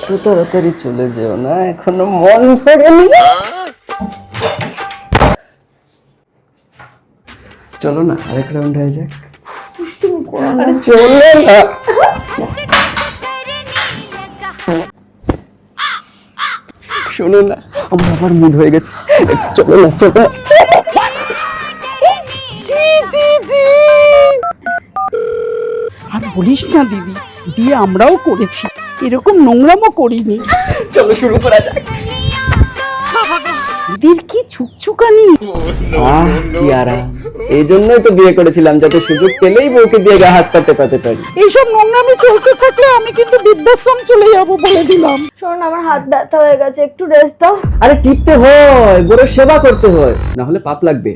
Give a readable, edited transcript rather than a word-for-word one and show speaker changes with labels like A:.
A: তো তাড়াতাড়ি চলে যেও না, এখনো মন ভরেনি। চলো না আরেক রাউন্ড হয়ে যাক। আরে চলো না। শোনো না, আমার আবার মুড হয়ে গেছে, চলো না চলো।
B: জি জি জি, আর বলিস না দিদি, বিয়ে আমরাও করেছি, এরকম নোংরামও করিনি।
A: চলো শুরু করা যাক।
B: দিদির কি ছুকছুকানি।
A: কি আরাম, এই জন্যই তো বিয়ে করেছিলাম, যাতে সুযোগ পেলেই বউকে দিয়ে গা হাত পাতে পারি।
B: এইসব নোংরামি চলতে থাকলে আমি কিন্তু বৃদ্ধাশ্রম চলে যাবো বলে দিলাম।
C: শোন, আমার হাত ব্যথা হয়ে গেছে, একটু রেস্ট দাও।
A: আরে টিপতে হয়, বড় সেবা করতে হয়, না হলে পাপ লাগবে।